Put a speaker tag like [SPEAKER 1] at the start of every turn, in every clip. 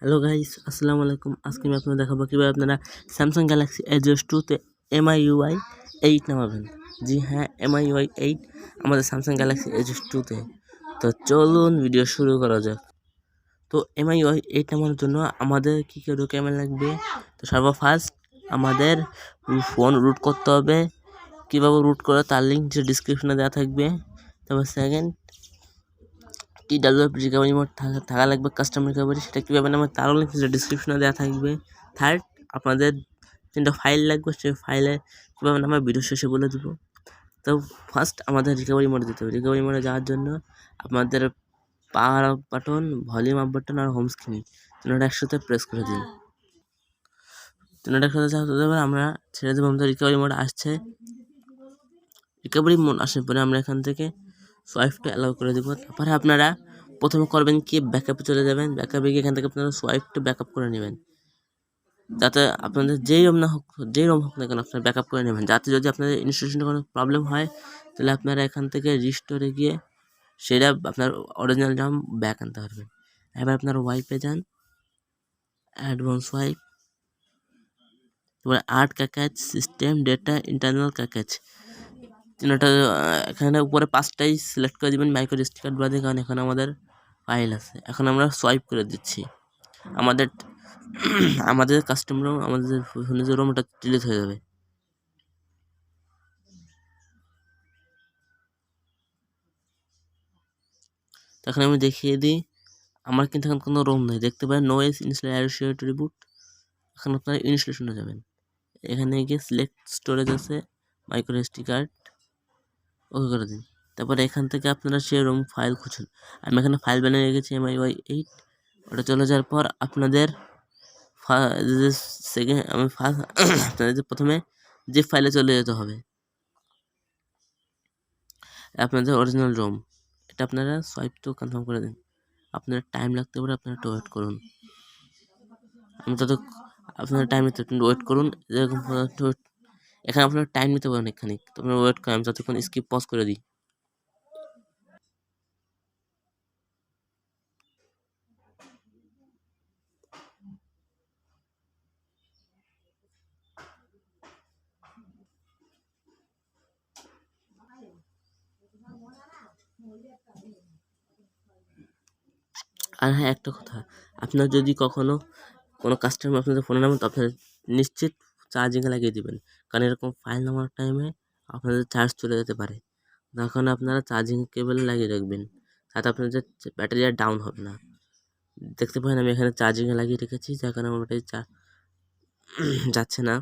[SPEAKER 1] Hello guys, আসসালামু আলাইকুম। আজকে আমি আপনাদের দেখাবো কীভাবে আপনারা স্যামসাং গ্যালাক্সি S2তে MIUI 8 নামাবেন। জি হ্যাঁ, MIUI 8 আমাদের স্যামসাং গ্যালাক্সি S2তে। তো চলুন ভিডিও শুরু করা যাক। তো MIUI 8 নামানোর জন্য আমাদের কী কী ডকুমেন্ট লাগবে? তো সর্বফার্স্ট আমাদের ফোন রুট করতে হবে। কীভাবে রুট করে তার লিঙ্ক ডিসক্রিপশনে দেওয়া থাকবে। তারপর সেকেন্ড, TWF রিকভারি মোড থাকা লাগবে, কাস্টম রিকভারি, সেটা কীভাবে নামে তারও লিঙ্ক ডিসক্রিপশনে দেওয়া থাকবে। থার্ড, আপনাদের 3টা ফাইল লাগবে, সেই ফাইলে কীভাবে নামে ভিডিও শেষে বলে দেবো। তো ফার্স্ট আমাদের রিকভারি মোডে যেতে হবে। রিকভারি মোডে যাওয়ার জন্য আপনাদের power up button, volume up button আর হোম স্ক্রিন 3টা একসাথে প্রেস করে দিন। 3টা একসাথে চালাতে দেবেন। আমরা ছেড়ে দেবো। আমাদের রিকভারি মোড আসছে। রিকভারি মোড আসার পরে আমরা এখান থেকে সোয়াইপটা অ্যালাউ করে দেবো। তারপরে আপনারা প্রথমে করবেন কি, ব্যাকআপে চলে যাবেন। ব্যাকআপে গিয়ে এখান থেকে আপনারা সোয়াইপটা ব্যাকআপ করে নেবেন, যাতে আপনাদের যেই রোম হোক না কেন আপনারা ব্যাকআপ করে নেবেন, যাতে যদি আপনাদের ইনস্টলেশনে কোনো প্রবলেম হয় তাহলে আপনারা এখান থেকে রিস্টোরে গিয়ে সেটা আপনার অরিজিনাল রাম ব্যাক আনতে পারবেন। এবার আপনার ওয়াইপে যান, অ্যাডভান্স ওয়াইপ, তারপরে আর্ট ক্যাকেজ, সিস্টেম ডেটা, ইন্টারনাল ক্যাকেজ, 3টা এখানে উপরে 5টাই সিলেক্ট করে দেবেন মাইক্রো স্টিকার বাদে, কারণ এখানে আমাদের ফাইল আছে। এখন আমরা সোয়াইপ করে দিচ্ছি। আমাদের কাস্টম রোম, আমাদের ফোনে যে রোম, ওটা ডিলিট হয়ে যাবে। তখন আমি দেখিয়ে দিই, আমার কিন্তু এখন কোনো রোম নেই। দেখতে পারেন no S install associated reboot. এখন আপনারা ইনস্টলেশনে যাবেন। এখানে গিয়ে সিলেক্ট স্টোরেজ আছে, মাইক্রো এসডি কার্ড, ওকে করে দিন। তারপরে এখান থেকে আপনারা সে রোম ফাইল খুঁজুন। আমি এখানে ফাইল বানিয়ে রেখেছি MIUI 8। ওটা চলে যাওয়ার পর আপনাদের আপনাদের প্রথমে যে ফাইলে চলে যেতে হবে, আপনাদের অরিজিনাল রোম। এটা আপনারা সোয়াইপ তো কনফার্ম করে দিন। আপনার টাইম লাগতে পারে, আপনারা একটু ওয়েট করুন। আপনারা টাইম নিতে ওয়েট করুন। এরকম এখানে আপনারা টাইম নিতে পারেন এখানে, তো আপনারা ওয়েট করেন। আমি যতক্ষণ স্কিপ পজ করে দিই। আর হ্যাঁ, একটা কথা, আপনার যদি কখনো কোনো কাস্টমার আপনাদের ফোনে নামেন, তো আপনারা নিশ্চিত চার্জিংয়ে লাগিয়ে দেবেন, কারণ এরকম ফাইল নামার টাইমে আপনাদের চার্জ চলে যেতে পারে। তখন আপনারা চার্জিং কেবল লাগিয়ে রাখবেন, তাতে আপনাদের ব্যাটারি আর ডাউন হবে না। দেখতে পারেন আমি এখানে চার্জিংয়ে লাগিয়ে রেখেছি, যার কারণে আমার ব্যাটারি যাচ্ছে না।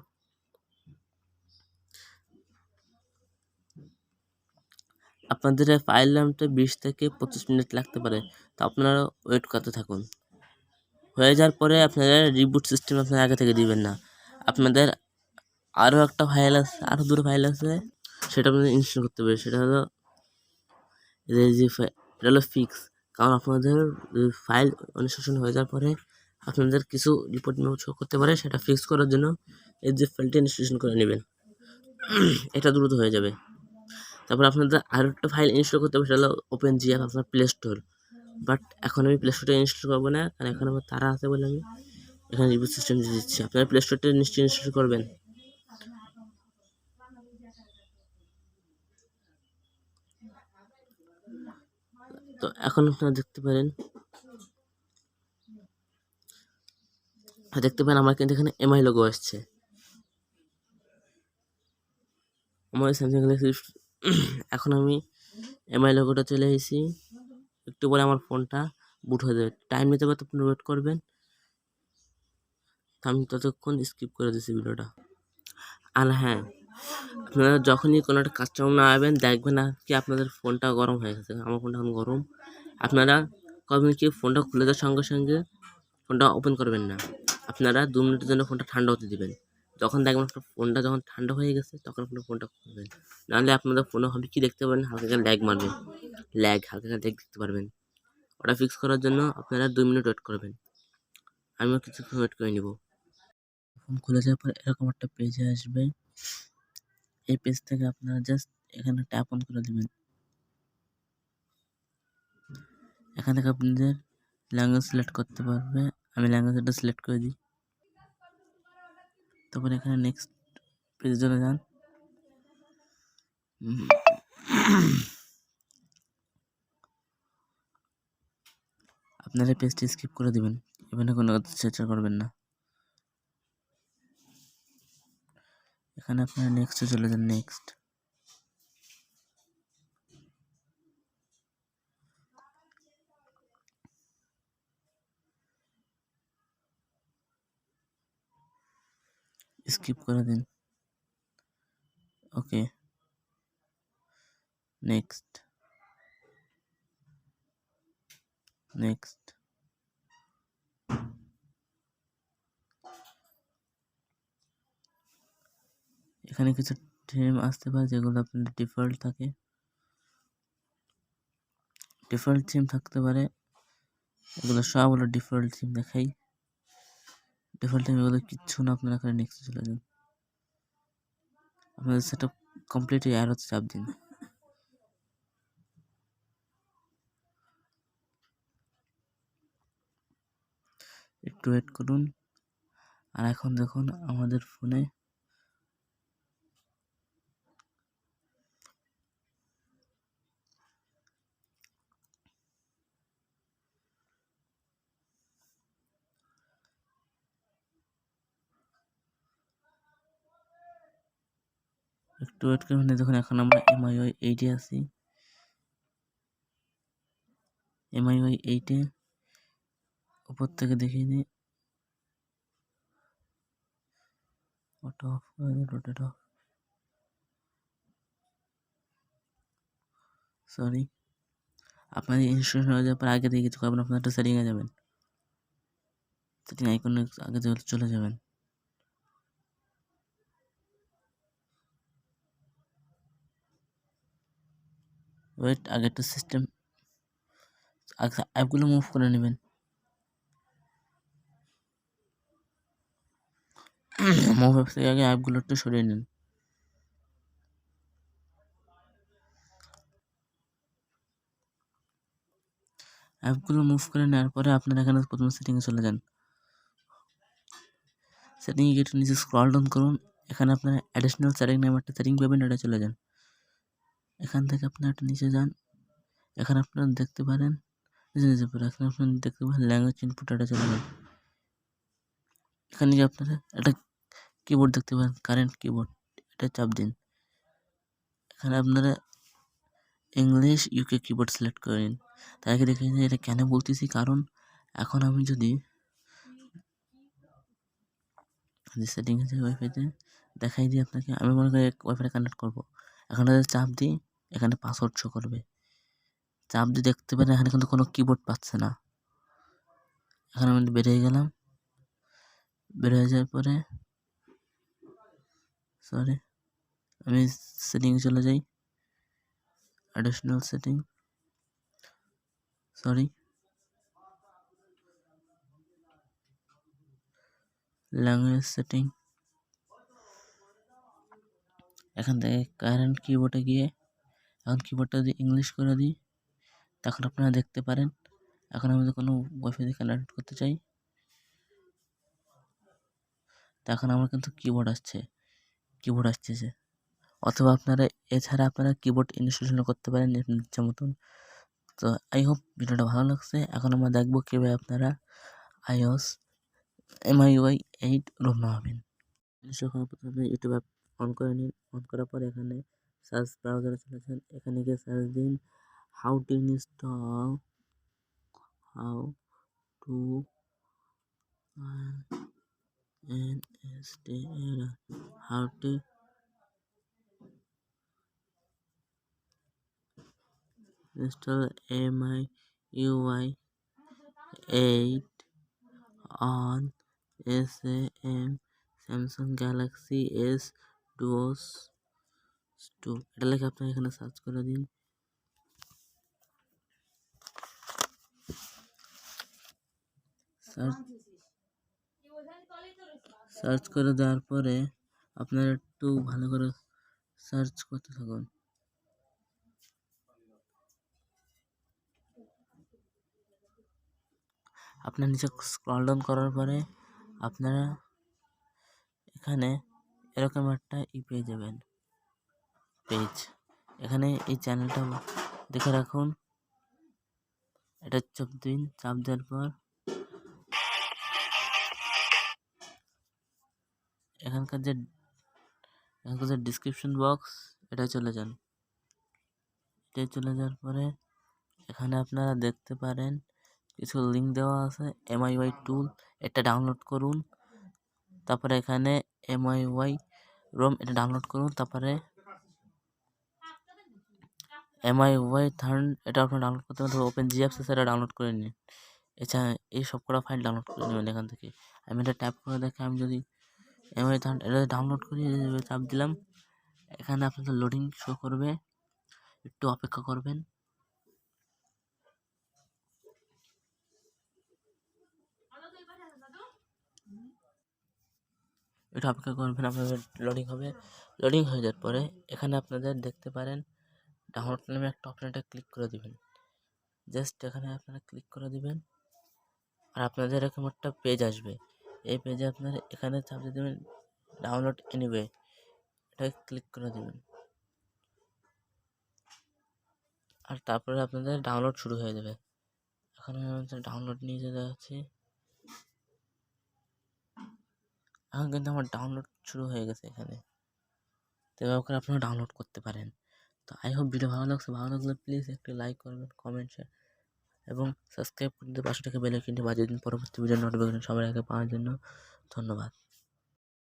[SPEAKER 1] আপনাদের ফাইল নামতে 20 থেকে 25 মিনিট লাগতে পারে, তো আপনারা ওয়েট করতে থাকুন। হয়ে যাওয়ার পরে আপনারা রিবুট সিস্টেম আপনারা আগে থেকে দিবেন না। আপনাদের আরও একটা ফাইল আছে, আরও 2টো ফাইল আছে, সেটা আপনাদের ইনস্টল করতে হবে। সেটা হলো এটা হলো ফিক্স, কারণ আপনাদের ফাইল ইনস্টলেশন হয়ে যাওয়ার পরে আপনাদের কিছু রিপোর্ট শো করতে পারে। সেটা ফিক্স করার জন্য এই যে ফাইলটা ইনস্টলেশন করে নেবেন, এটা দ্রুত হয়ে যাবে। তারপর আপনাদের আরও একটা ফাইল ইনস্টল করতে হবে, সেটা হলো OpenGL, আপনার প্লে স্টোর। বাট এখন আমি প্লে স্টোরটা ইনস্টল করবো না, কারণ এখন আমার তারা আছে বলে আমি এখানে রিভিউ সিস্টেম দিয়ে দিচ্ছি। আপনারা প্লে স্টোরটা নিশ্চয়ই ইনস্টল করবেন। তো এখন আপনারা দেখতে পারেন আমার কিন্তু এখানে MI লোগো আসছে। আমার স্যামসাং গ্যালাক্সি এখন আমি MI লোগোটা চলে এসেছি। একটু পরে আমার ফোনটা বুট হয়ে যাবে। টাইম নিতে পারে, তো আপনি ওয়েট করবেন। আমি ততক্ষণ স্কিপ করে দিচ্ছি ভিডিওটা। আর হ্যাঁ, আপনারা যখনই কোনো একটা কাস্টমার না আসবেন, দেখবেন না কি আপনাদের ফোনটা গরম হয়ে গেছে। আমার ফোনটা এখন গরম। আপনারা করবেন কি, ফোনটা খুলে দেওয়ার সঙ্গে সঙ্গে ফোনটা ওপেন করবেন না। আপনারা 2 মিনিটের জন্য ফোনটা ঠান্ডা হতে দিবেন। যখন দেখবেন আপনার ফোনটা যখন ঠান্ডা হয়ে গেছে, তখন আপনার ফোনটা খুলবেন। নাহলে আপনাদের ফোনে হবে কি, দেখতে পাবেন হালকা ল্যাগ মারবে, হালকা দেখতে পারবেন। ওটা ফিক্স করার জন্য আপনারা 2 মিনিট ওয়েট করবেন। আমিও কিছুক্ষণ ওয়েট করে নিব। ফোন খুলে যাওয়ার পর এরকম একটা পেজে আসবে। এই পেজ থেকে আপনারা জাস্ট এখানে ট্যাপ অন করে দেবেন। এখান থেকে আপনাদের ল্যাঙ্গুয়েজ সিলেক্ট করতে পারবে। আমি ল্যাঙ্গুয়েজটা সিলেক্ট করে দিই। তারপর এখানে নেক্সট পেজে চলে যান। আপনারা পেজটি স্কিপ করে দিবেন, এখানে কোনো চেষ্টা করবেন না। এখানে আপনারা নেক্সটে চলে যান। নেক্সট স্কিপ করে দিন। ওকে, নেক্সট নেক্সট এখানে কিছু থিম আসতে পারে যেগুলো আপনাদের ডিফল্ট থাকে, ডিফল্ট থিম থাকতে পারে। এগুলো সব হলো ডিফল্ট থিম। দেখাই ডিফল্ট থিম এগুলো কিচ্ছু না। আপনারা এখানে নেক্সট চলে যান। আপনাদের সেটা কমপ্লিট অ্যারোতে চাপ দিন। একটু ওয়েট করুন। আর এখন দেখুন আমাদের ফোনে একটু ওয়েট করুন। দেখুন এখন আমরা মিউই 8-এ আছি। মিউই 8-এ উপর থেকে দেখিয়ে দিই। অটো অফ করে দিই, রোটেট অফ। সরি, আপনাদের ইনস্টলেশন হয়ে যাওয়ার পর আগে দিয়ে কিছু করবেন। আপনার একটা সেটিংয়ে যাবেন, সেটিং আইকনে আগে চলে যাবেন। ওয়েট, আগে একটা সিস্টেম অ্যাপগুলো মুভ করে নেবেন। মুভ অ্যাপ থেকে আগে অ্যাপগুলো একটু সরিয়ে নিন। অ্যাপগুলো মুভ করে নেওয়ার পরে আপনারা এখানে প্রথম সেটিংয়ে চলে যান। সেটিংয়ে গিয়ে একটু নিচে স্ক্রল ডাউন করুন। এখানে আপনারা অ্যাডিশনাল সেটিং নামে একটা সেটিং পাবেন, এটা চলে যান। এখান থেকে আপনারা একটা নিচে যান। এখানে আপনারা দেখতে পারেন নিচে পড়ে, এখানে আপনারা দেখতে পারেন ল্যাঙ্গুয়েজ ইনপুট, এটা চলে যান। এখানে যে আপনারা একটা কিবোর্ড দেখতে পারেন, কারেন্ট কিবোর্ড, এটা চাপ দিন। এখানে আপনারা ইংলিশ ইউকে কিবোর্ড সিলেক্ট করে নিন। তার আগে দেখে নিন এটা কেন বলতেছি, কারণ এখন আমি যদি সেটিংয়ে যাই, ওয়াইফাইতে দেখাই দিই আপনাকে। আমি মনে করি ওয়াইফাইটা কানেক্ট করবো। এখানে চাপ দিই, এখানে পাসওয়ার্ড শো করবে। চাপ দিয়ে দেখতে পারেন এখানে কিন্তু কোনো কিবোর্ড পাচ্ছে না। এখানে আমি বের হয়ে গেলাম। বের হয়ে যাওয়ার পরে সরি, আমি সেটিংয়ে চলে যাই। Additional setting, sorry, language setting. এখান থেকে কারেন্ট কিবোর্ডে গিয়ে এখন কিবোর্ডটা যদি ইংলিশ করে দিই, তখন আপনারা দেখতে পারেন এখন আমি যদি কোনো ওয়াইফাই দিয়ে কানেক্ট করতে চাই, তখন আমার কিন্তু কিবোর্ড আসছে। অথবা আপনারা এছাড়া আপনারা কিবোর্ড ইনস্টলেশন করতে পারেন ইচ্ছা মতন। তো আই হোপ ভিডিওটা ভালো লাগছে। এখন আমরা দেখবো কীভাবে আপনারা iOS MIUI 8 রোম নামাবেন। ইনস্টল করার পর আপনি ইউটিউব অ্যাপ অন করে নিন। অন করার পর এখানে সার্চ ব্রাউজারে চলে যান। এখানে গিয়ে সার্চ দিন how to install how to install MIUI 8 on Samsung Galaxy S22। এটা লিখে আপনারা এখানে সার্চ করে দিন। সার্চ করে দেওয়ার পরে আপনারা একটু ভালো করে সার্চ করতে থাকুন। আপনার নিচে স্ক্রল ডাউন করার পরে আপনারা এখানে এরকম একটা পেয়ে যাবেন পেজ। এখানে এই চ্যানেলটা দেখে রাখুন। এটা চাপ দিন, চাপ দেওয়ার পর এখানকার যে ডিসক্রিপশন বক্স এটা চলে যান। এটা চলে যাওয়ার পরে এখানে আপনারা দেখতে পারেন কিছু লিঙ্ক দেওয়া আছে। মিউই টুল এটা ডাউনলোড করুন। তারপরে এখানে মিউই রোম এটা ডাউনলোড করুন। তারপরে মিউই থার্ন এটা আপনার ডাউনলোড করতে হবে। ওপেন gt-s এটা ডাউনলোড করে নিন। এছাড়া এই সব কটা ফাইল ডাউনলোড করে নেবেন এখান থেকে। আমি এটা ট্যাপ করে দেখে আমি যদি মিউই থার্ন এটা ডাউনলোড করি, চাপ দিলাম। এখানে আপনাদের লোডিং শো করবে, একটু অপেক্ষা করবেন। একটু অপেক্ষা করবেন, আপনাদের লোডিং হবে। লোডিং হয়ে যাওয়ার পরে এখানে আপনাদের দেখতে পারেন ডাউনলোড নামে একটা অপশন, এটা ক্লিক করে দিবেন। জাস্ট এখানে আপনারা ক্লিক করে দিবেন আর আপনাদের এরকম একটা পেজ আসবে। এই পেজে আপনারা এখানে চাপ দিয়ে দেবেন ডাউনলোড এনিওয়ে, এটা ক্লিক করে দিবেন। আর তারপরে আপনাদের ডাউনলোড শুরু হয়ে যাবে। এখন আমাদের ডাউনলোড নিয়ে যেতে যাচ্ছি। এখন কিন্তু আমার ডাউনলোড শুরু হয়ে গেছে এখানে। তো এভাবে করে আপনারা ডাউনলোড করতে পারেন। তো আই হোপ ভিডিও ভালো লাগলে প্লিজ একটু লাইক করবেন, কমেন্ট, শেয়ার এবং সাবস্ক্রাইব করে দিয়ে পাশে থেকে বেল আইকনটি বাজিয়ে দিন পরবর্তী ভিডিও নোটিফিকেশন সবার আগে পাওয়ার জন্য। ধন্যবাদ।